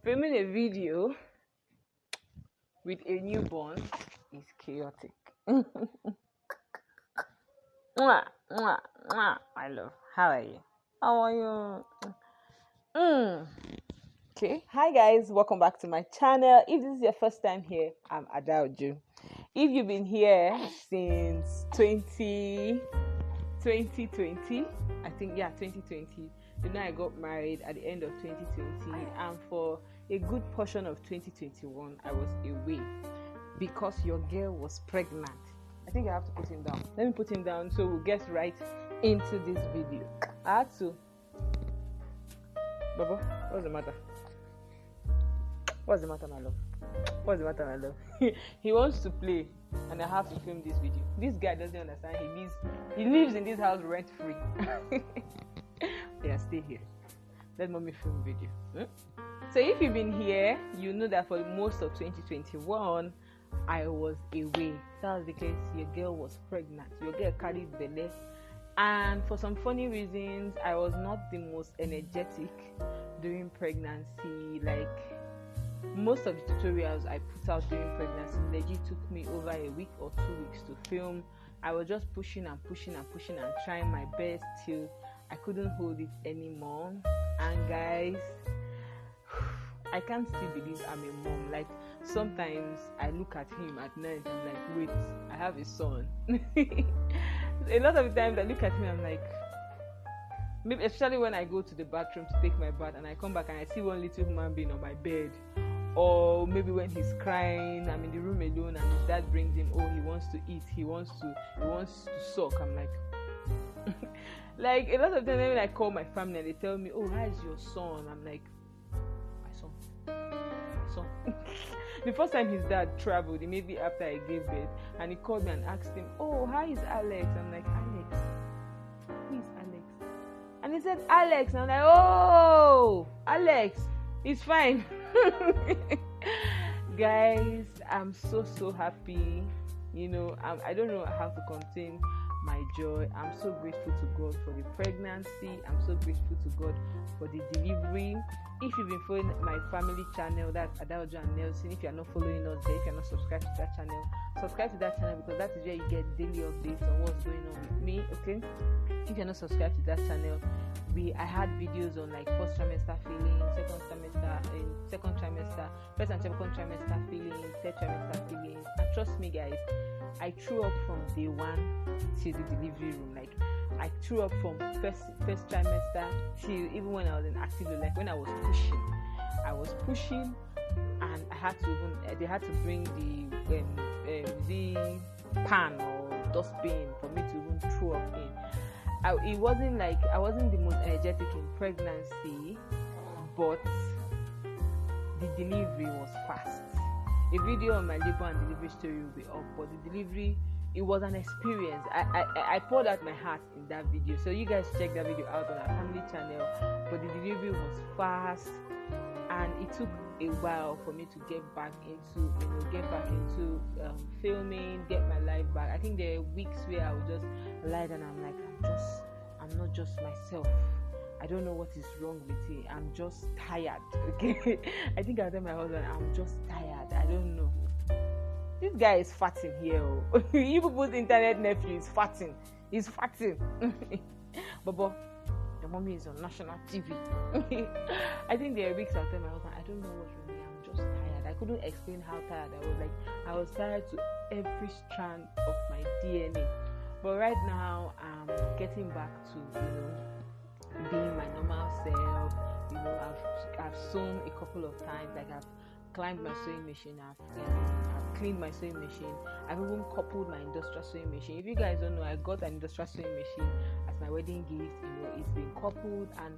Filming a video with a newborn is chaotic. Mwah, mwah, mwah. My love, how are you? How are you? Okay, hi guys, welcome back to my channel. If this is your first time here, I'm Adauju. If you've been here since 2020, I think, 2020, you know, I got married at the end of 2020, and for a good portion of 2021, I was away because your girl was pregnant. I think I have to put him down. Let me put him down so we'll get right into this video. I had to. Baba, what's the matter? What's the matter, my love? What's the matter, my love? He wants to play, and I have to film this video. This guy doesn't understand. He lives in this house rent free. Yeah, stay here. Let mommy film video. So if you've been here, you know that for most of 2021, I was away. That was because your girl was pregnant. Your girl carried belly, and for some funny reasons, I was not the most energetic during pregnancy. Like most of the tutorials I put out during pregnancy legit took me over a week or 2 weeks to film. I was just pushing and trying my best till I couldn't hold it anymore. And guys, I can't still believe I'm a mom. Like sometimes I look at him at night and I'm like, wait, I have a son. A lot of the times I look at him, I'm like, maybe especially when I go to the bathroom to take my bath and I come back and I see one little human being on my bed, or maybe when he's crying, I'm in the room alone and his dad brings him, oh, he wants to eat, he wants to suck. I'm like, like a lot of times when I call my family and they tell me, oh, how is your son? I'm like, my son. The first time his dad traveled, maybe after I gave birth, and he called me and asked him, oh, how is Alex? I'm like, Alex? Who is Alex? And he said, Alex. And I'm like, oh, Alex, it's fine. Guys, I'm so happy. You know, I don't know how to contain my joy. I'm so grateful to God for the pregnancy. I'm so grateful to God for the delivery. If you've been following my family channel, that's Adauju and Nelson. If you're not following us there, if you're not subscribed to that channel, subscribe to that channel because that is where you get daily updates on what's going on with me. Okay, if you're not subscribed to that channel, I had videos on like first trimester feelings, first and second trimester feelings, third trimester feelings. And trust me guys, I threw up from day one till the delivery room. Like I threw up from first trimester till even when I was in active, like when I was pushing and they had to bring the pan or dustbin for me to even throw up in. It wasn't like I wasn't the most energetic in pregnancy, but the delivery was fast. A video on my labor and delivery story will be up, but the delivery, it was an experience. I poured out my heart in that video, so you guys check that video out on our family channel. But the delivery was fast, and it took a while for me to get back into filming, get my life back. I think there are weeks where I would just lie down and I'm like, I'm not just myself. I don't know what is wrong with me. I'm just tired. Okay. I think I'll tell my husband, I'm just tired. I don't know. This guy is fatting here. You people's internet nephew is fatting. He's fatting. Baba, your mommy is on national TV. I think there are weeks I'll tell my husband, I don't know what's wrong with me. I'm just tired. I couldn't explain how tired I was. Like I was tired to every strand of my DNA. But right now, I'm getting back to, being my normal self. I've sewn a couple of times. Like I've climbed my sewing machine. I've cleaned my sewing machine. I've even coupled my industrial sewing machine. If you guys don't know, I got an industrial sewing machine as my wedding gift. It's been coupled, and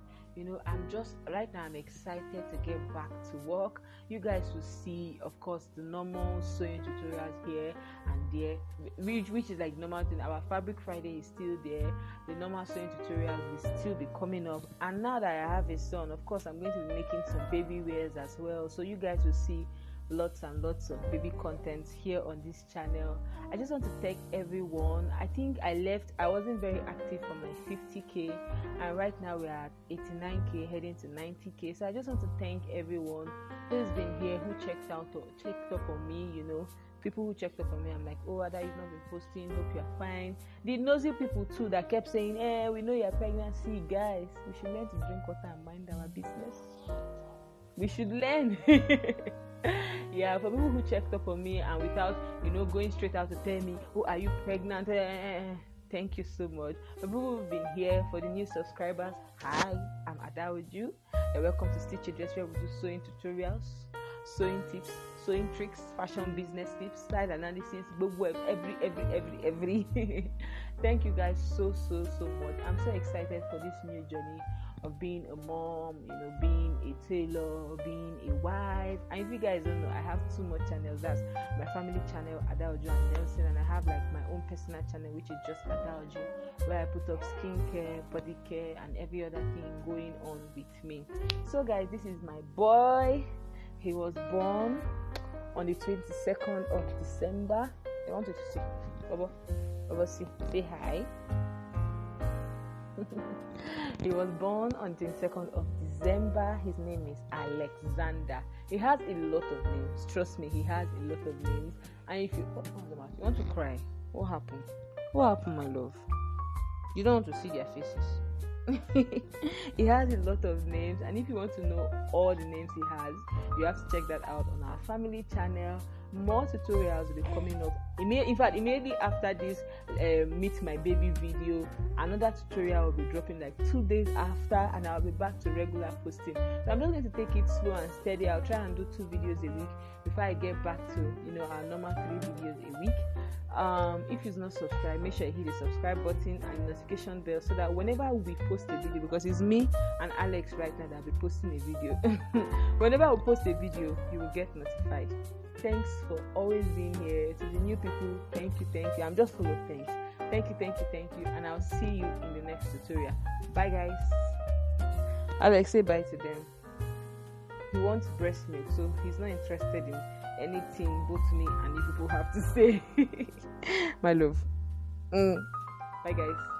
I'm just right now. I'm excited to get back to work. You guys will see, of course, the normal sewing tutorials here and there, which is like normal thing. Our Fabric Friday is still there. The normal sewing tutorials will still be coming up. And now that I have a son, of course, I'm going to be making some baby wears as well. So you guys will see lots and lots of baby content here on this channel. I just want to thank everyone. I think I wasn't very active for my 50k, and right now we're at 89k, heading to 90k. So I just want to thank everyone who's been here, who checked up on me, you know. People who checked up on me, I'm like, oh, Ada, you've not been posting, hope you're fine. The nosy people too that kept saying, we know you're pregnant. See, guys, we should learn to drink water and mind our business. We should learn. Yeah, for people who checked up on me and without, going straight out to tell me, oh, are you pregnant? Thank you so much. For people who've been here, for the new subscribers, hi, I'm Adaoju. Welcome to Stitchadress, where we do sewing tutorials, sewing tips, sewing tricks, fashion business tips, style analysis, every. Thank you guys so much. I'm so excited for this new journey of being a mom, being a tailor, being a wife. And if you guys don't know, I have 2 more channels. That's my family channel, Adaoju and Nelson, and I have like my own personal channel, which is just Adaoju, where I put up skincare, body care, and every other thing going on with me. So guys, this is my boy. He was born on the 22nd of December. I want you to see. Baba, say hi. He was born on the 22nd of December. His name is Alexander. He has a lot of names. Trust me, he has a lot of names. And if you want to cry, what happened? What happened, my love? You don't want to see their faces. He has a lot of names, and if you want to know all the names he has, you have to check that out on our family channel. More tutorials will be coming up. In fact, immediately after this meet my baby video, another tutorial will be dropping like 2 days after, and I'll be back to regular posting. So I'm just going to take it slow and steady. I'll try and do 2 videos a week before I get back to our normal 3 videos a week. If you're not subscribed, make sure you hit the subscribe button and the notification bell, so that whenever we post a video, because it's me and Alex right now that will be posting a video, whenever we post a video, you will get notified. Thanks for always being here. To the new people, thank you. I'm just full of thanks. Thank you, and I'll see you in the next tutorial. Bye guys. Alex, say bye to them. He wants breast milk, so he's not interested in anything both me and you people have to say. My love. Bye guys.